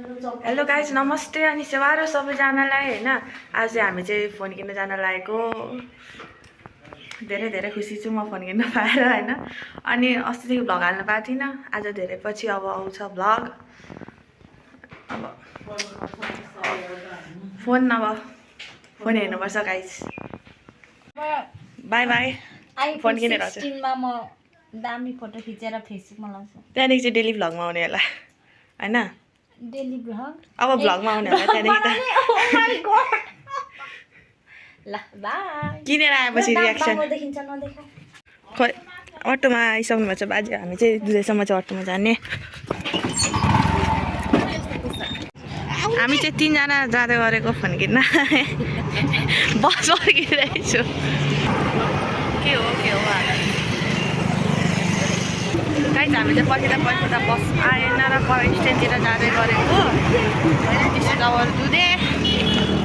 Hello guys नमस्ते अनि सेवारो सबैजनालाई हैन आज चाहिँ हामी चाहिँ फोन किन्न जान लागेको धेरै धेरै खुसी छु म फोन किन्न पाएर हैन अनि अस्तिदेखि भ्लग हाल्न पाएको थिइनँ आज धेरै पछि अब आउँछ भ्लग अब फोन हेर्नुपर्छ गाइज बाई बाई फोन किनेर आउँछु 16 मा म दामी फोटो खिचेर फेसबुकमा लाउँछु त्यहाँदेखि चाहिँ डेली भ्लगमा आउने होला हैन डेली भ्लग अब भ्लगमा आउने होला त्यहाँदेखि त ल बाइ किनेर आएपछि रियाक्सन देखिन्छ नदेखा खोइ अटोमा आइसक्नु भएको छ बाजे हामी चाहिँ दुधैसम्म चाहिँ अटोमा जाने हामी चाहिँ 3 जना जाँदै गरेको फोन किन्न बस पर्खिरहेको छु के हो गाइस हामी चाहिँ पर्खिँदा बस आएन र स्ट्यान्डतिर जाँदै गरेको डिस्ट्रिक्ट आवर दुधे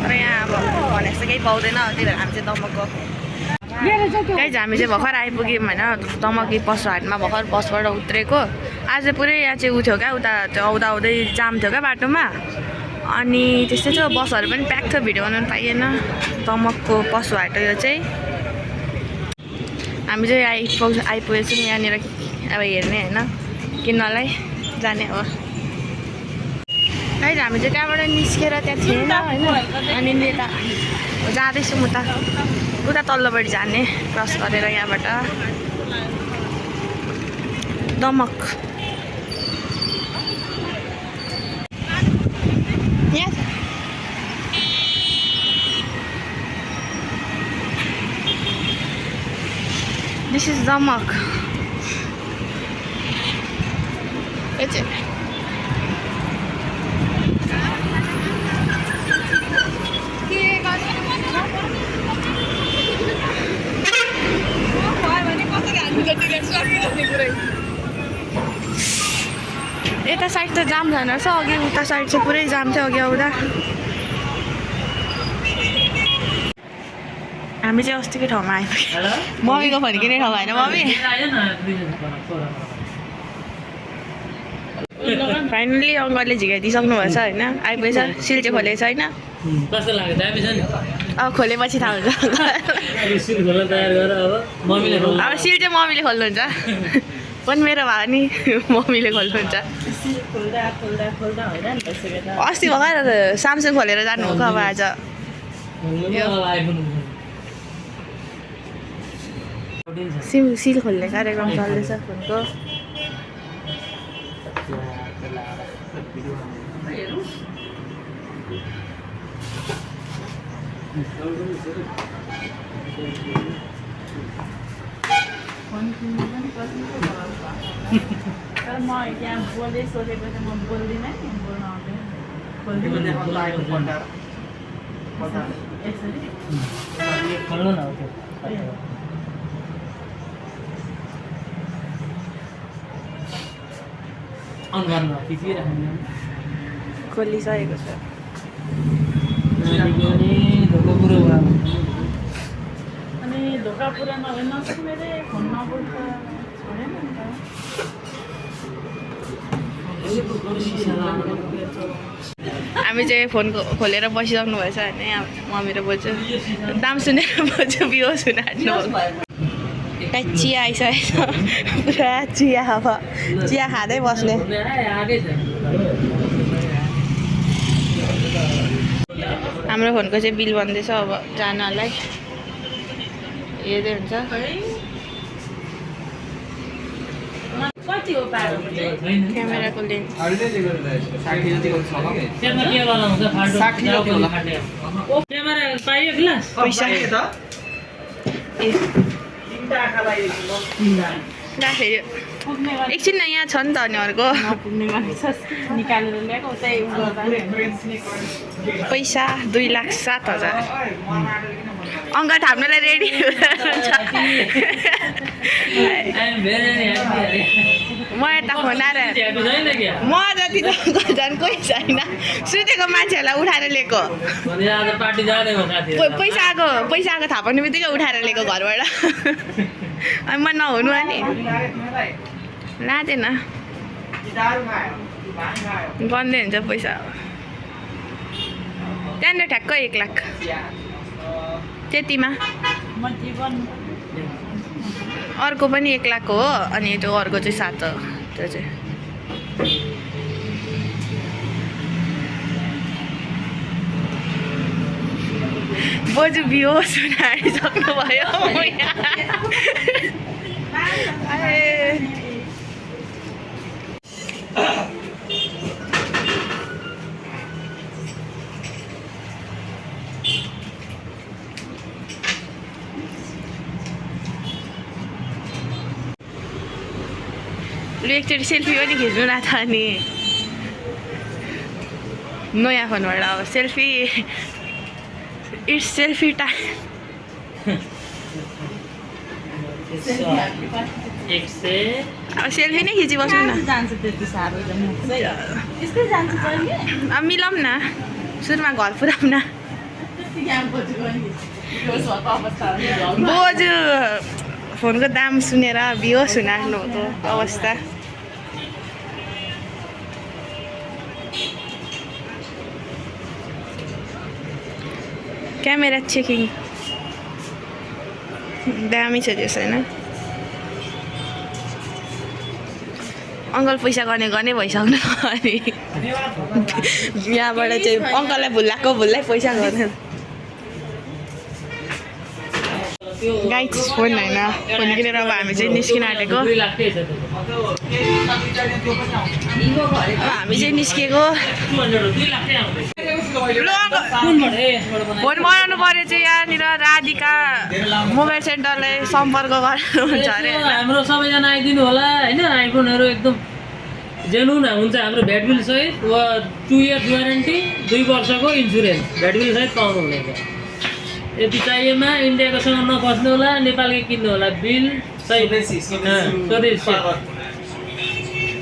तर यहाँ अब भने जस्तो केही पाउँदैन त्यही भएर हामी चाहिँ दमकको गाइस हामी चाहिँ भर्खर आइपुग्यौँ होइन दमकी पशु हाटमा भर्खर बसबाट उत्रेको आज पुरै यहाँ चाहिँ उठ्यो क्या उता आउँदै जाम थियो क्या बाटोमा अनि त्यस्तै थियो बसहरू पनि प्याक थियो भिडियो बनाउनु पाइएन दमकको पशु हाट यो चाहिँ हामी चाहिँ आइपुगेछौँ यहाँनिर अब हेर्ने होइन किन्नलाई जाने हो गाइस हामी चाहिँ त्यहाँबाट निस्केर त्यहाँ थिएन होइन अनि यता जाँदैछौँ उता तल्लोपट्टि जाने क्रस गरेर यहाँबाट Damak This is Damak. It's it. यता साइड त जाम छैन रहेछ अघि उता साइड चाहिँ पुरै जाम थियो अघि आउँदा हामी चाहिँ अस्तिकै ठाउँमा आइपुग्यौँ मम्मीको फोन किन्ने ठाउँमा होइन मम्मी फाइनली अङ्कलले झिकाइदिइसक्नु भएछ होइन आइपुगेछ सिल चाहिँ खोलेको छैन कस्तो लाग्यो दामी छ नि अब खोलेपछि थाहा हुन्छ सिल खोल्न तयार गर अब मम्मीले खोल्नु अब सिल चाहिँ मम्मीले खोल्नुहुन्छ पनि मेरो भयो नि मम्मीले खोल्नुहुन्छ अस्ति भर्खर सामसङ खोलेर जानुभएको अब आज सिल खोल्ने कार्यक्रम चल्दैछ फोनको तर म यहाँ बोले सोधेको चाहिँ म बोल्दिनँ नि बोल्न खोलिसकेको छ अनि धोका पुरा नभए नसुनेरै फोन नबोल्छ छोडेन नि त हामी चाहिँ फोन खोलेर बसिसक्नु भएछ होइन यहाँ मम्मी र बोजू दाम सुनेर बोजू बिहो सुनाट्नु चिया आइसकेको पुरा चिया अब चिया खाँदै बस्ने हाम्रो फोनको चाहिँ बिल बन्दैछ अब जानलाई हेर्दै हुन्छ कति हो पारो क्यामेराको लेन्स पैसा फेरि एकछिन न यहाँ छ नि त अनि अर्को निकालेर ल्याएको त्यही पैसा 2,07,000 अङ्क थाप्नुलाई रेडी हुनुहुन्छ म यता खोनाएर म जति त झन् कोही छैन सुतेको मान्छेहरूलाई उठाएर लिएको पैसा आएको थाहा पाउने बित्तिकै उठाएर लिएको घरबाट अनि म नहुनु अनि लाँदैन बन्दै हुन्छ पैसा त्यहाँनिर ठ्याक्कै 1 लाख त्यतिमा म जीवन अर्को पनि 1 लाख हो अनि त्यो अर्को चाहिँ 7 हो त्यो चाहिँ बोजू बिहो सुनाइसक्नुभयो लु एकचोटि सेल्फी पनि खिच्नु न त नि नयाँ फोनबाट अब सेल्फी इट्स सेल्फी टाइम अब सेल्फी नै खिचिबस्नु न जान्छ त्यति साह्रो यस्तै जान्छ कहिले अब मिलाउँ न सुरुमा घर पुऱ्याउँ न बोजू फोनको दाम सुनेर बिहोस हुन आफ्नो अवस्था क्यामेरा चेकिङ दामी छ त्यो छैन अङ्कल पैसा गर्ने भइसक्नु अनि यहाँबाट चाहिँ अङ्कललाई भुल्लै पैसा गर्ने गाइस फोन होइन फोन किनेर अब हामी चाहिँ निस्किन आँटेको अब हामी चाहिँ निस्किएको फोन बनाउनु पऱ्यो चाहिँ यहाँनिर राधिका मोबाइल सेन्टरले सम्पर्क गर्नुहुन्छ अरे हाम्रो सबैजना आइदिनु होला होइन आइफोनहरू एकदम जेनुन हुन्छ हाम्रो भ्याट बिल सहित 2 इयर वारेन्टी 2 वर्षको इन्सुरेन्स भ्याट बिल सहित पाउनुहुनेछ यदि चाहिएमा इन्डियाकोसँग नफस्नु होला नेपालकै किन्नु होला बिल स्वदेशी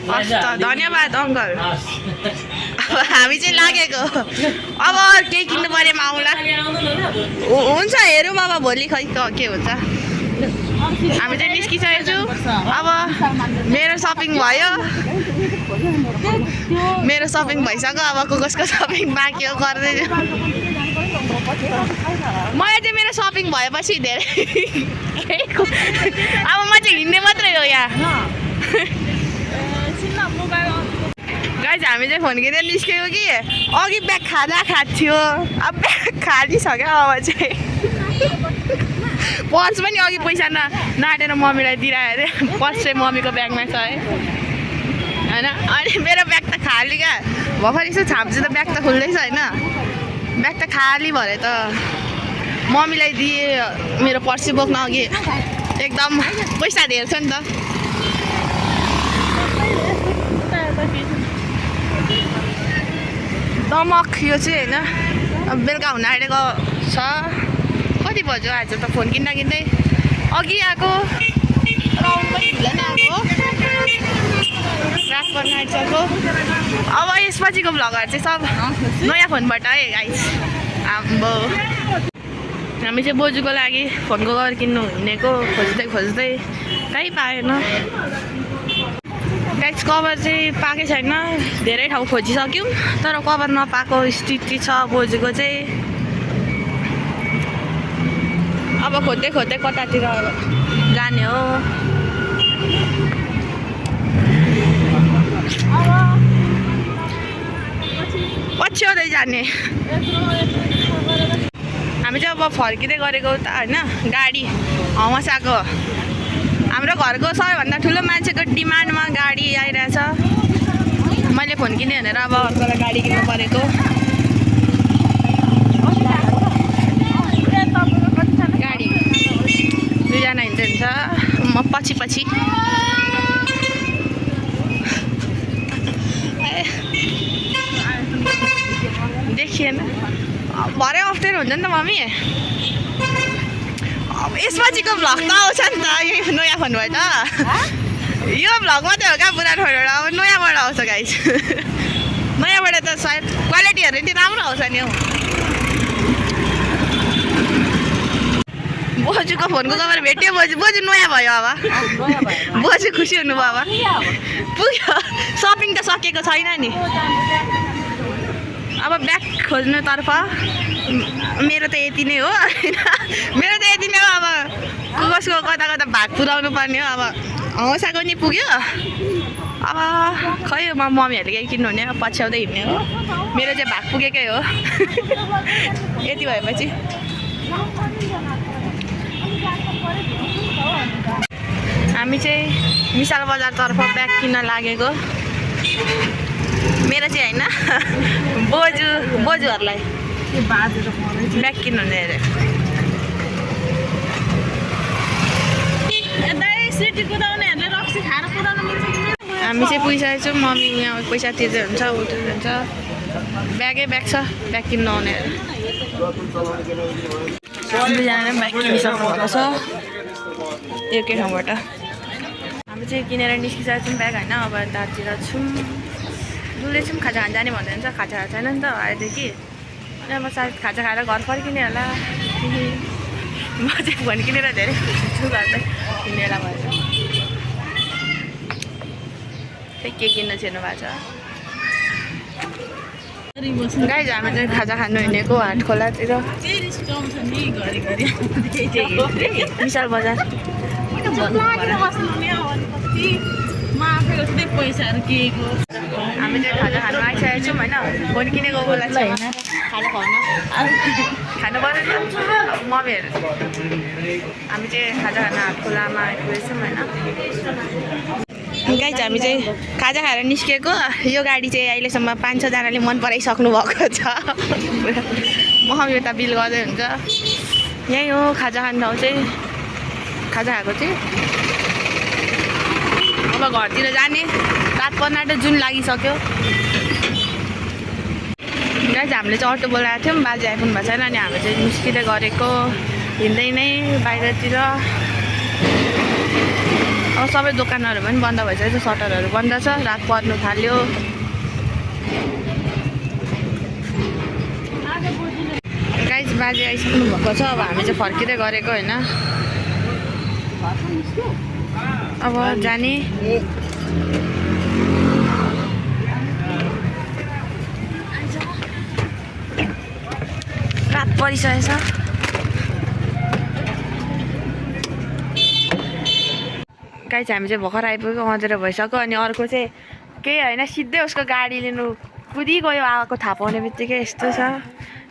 धन्यवाद अङ्कल अब हामी चाहिँ लागेको अब केही किन्नु पऱ्योमा आउँला हुन्छ हेरौँ अब भोलि खै के हुन्छ हामी चाहिँ निस्किसकेको छु अब मेरो सपिङ भयो मेरो सपिङ भइसक्यो अब कसको सपिङ बाँकी हो गर्दैछु मलाई चाहिँ मेरो सपिङ भएपछि धेरै अब म चाहिँ हिँड्ने मात्रै हो यहाँ गाइज हामी चाहिँ फोन किनेर निस्केको कि अघि ब्याग खाएको अब ब्याग खालिसक्यो अब चाहिँ पर्स पनि अघि पैसा नाटेर मम्मीलाई दिइरहेको अरे पर्स चाहिँ मम्मीको ब्यागमा छ है होइन अनि मेरो ब्याग त खाली क्या भर्खर यसो छाप्छु त ब्याग त खुल्दैछ होइन ब्याग त खाली भरे त मम्मीलाई दिएँ मेरो पर्स बोक्न अघि एकदम पैसा धेर छ नि त दमक यो चाहिँ होइन अब बेलुका हुन आँटेको छ कति बज्यो आज त फोन किन्दा किन्दै अघि आएको राउन्ड पनि ढिलो नै आएको रात पर्न आइसक्यो अब यसपछिको भ्लगहरू चाहिँ सब नयाँ फोनबाट है गाइस आम्बो हामी चाहिँ बोजूको लागि फोनको कभर किन्नु हिँडेको खोज्दै कहीँ पाएन गाइस कभर चाहिँ पाएकै छैन धेरै ठाउँ खोजिसक्यौँ तर कभर नपाएको स्थिति छ बोजूको चाहिँ अब खोज्दै कतातिर जाने हो पछ्याउँदै जाने हामी चाहिँ अब फर्किँदै गरेको त होइन गाडी हमसाको हाम्रो घरको सबैभन्दा ठुलो मान्छेको डिमान्डमा गाडी आइरहेछ मैले फोन किनेँ भनेर अब अर्कोलाई गाडी किन्नु परेको गाडी दुईजना हिँड्दै हुन्छ म पछि देखिएन भरे अप्ठ्यारो हुन्छ नि त मम्मी यसपछिको भ्लग त आउँछ नि त यही नयाँ फोनबाट यो भ्लग मात्रै हो क्या पुरानो फोनबाट अब नयाँबाट आउँछ गाइस नयाँबाट त सायद क्वालिटीहरू नि राम्रो आउँछ नि हौ बोजूको फोनको कभर भेट्यो बोजू बोजू नयाँ भयो अब बोजू खुसी हुनुभयो अब पुग्यो सपिङ त सकेको छैन नि अब ब्याग खोज्नुतर्फ मेरो त यति नै हो होइन मेरो त यति नै हो अब कसको कता कता भाग पुऱ्याउनु पर्ने हो अब हौसाको नि पुग्यो अब खै मम्मीहरूले केही किन्नुहुने पछ्याउँदै हिँड्ने हो मेरो चाहिँ भाग पुगेकै हो यति भएपछि हामी चाहिँ विशाल बजारतर्फ ब्याग किन्न लागेको मेरो चाहिँ होइन बोजूहरूलाई ब्याग किन्नुहुने अरे सिटी कुदाउनेहरूले रक्सी खाएर कुदाउनु मिल्छ कि हामी चाहिँ पुगिसकेको छौँ मम्मी यहाँ पैसा तिर्दै हुन्छ उठ्दै हुन्छ ब्यागै ब्याग छ ब्याग किन्नु आउने सबैजना ब्याग किनिसक्नु भएको छ एकै ठाउँबाट हामी चाहिँ किनेर निस्किसकेको छौँ ब्याग होइन अब यतातिर छौँ डुल्दैछौँ खाजा खान जाने भन्दै हुन्छ खाजा खाएको छैन नि त आएदेखि म सायद खाजा खाएर घर फर्किने होला म चाहिँ फोन किनेर धेरै छु घर चाहिँ किनेर भएछ खै के किन्न छिर्नु भएको छ गाइज हामी चाहिँ खाजा खानु हिँडेको हाट खोलातिर विशाल बजार पैसाहरू केको हामी चाहिँ खाजा खानु आइसकेको छौँ होइन फोन किनेको बेला चाहिँ खानु खानु पऱ्यो नि मम्मीहरू हामी चाहिँ खाजा खानु हाट खोलामा आइपुगेछौँ होइन गाइज हामी चाहिँ खाजा खाएर निस्केको यो गाडी चाहिँ अहिलेसम्म 5-6जनाले मन पराइसक्नु भएको छ मम्मी उता बिल गर्दै हुन्छ यहीँ हो खाजा खाने ठाउँ चाहिँ खाजा खाएको चाहिँ अब घरतिर जाने रात पर्नाटो जुन लागिसक्यो गाइज हामीले चाहिँ अटो बोलाएको थियौँ बाजे आइपुग्नु भएको छैन अनि हामी चाहिँ निस्किँदै गरेको हिँड्दै नै बाहिरतिर अब सबै दोकानहरू पनि बन्द भइसकेको छ सटरहरू बन्द छ रात पर्नु थाल्यो गाइज बाजे आइसक्नु भएको छ अब हामी चाहिँ फर्किँदै गरेको होइन अब जाने रात परिसकेछ गाइज हामी चाहिँ भर्खर आइपुग्यो अँधेरो भइसक्यो अनि अर्को चाहिँ केही होइन सिधै उसको गाडी लिनु कुदिगयो आएको थाहा पाउने बित्तिकै यस्तो छ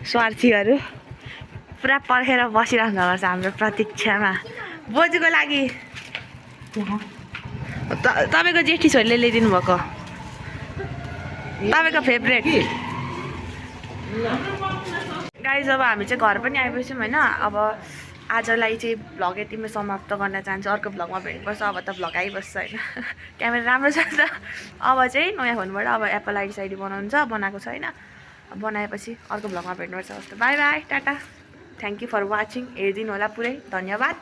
स्वार्थीहरू पुरा पर्खेर बसिरहनु भएको छ हाम्रो प्रतीक्षामा बोजूको लागि तपाईँको जेठी छोरीले ल्याइदिनु भएको तपाईँको फेभरेट गाइज अब हामी चाहिँ घर पनि आइपुग्छौँ होइन अब आजलाई चाहिँ भ्लग यतिमै समाप्त गर्न चाहन्छु अर्को भ्लगमा भेट्नुपर्छ अब त भ्लग आइबस्छ होइन क्यामेरा राम्रो छ त अब चाहिँ नयाँ फोनबाट अब एप्पल आइडी साइडी बनाउनु छ बनाएको छैन बनाएपछि अर्को भ्लगमा भेट्नुपर्छ जस्तो bye bye tata thank you for watching हेरिदिनु होला पुरै धन्यवाद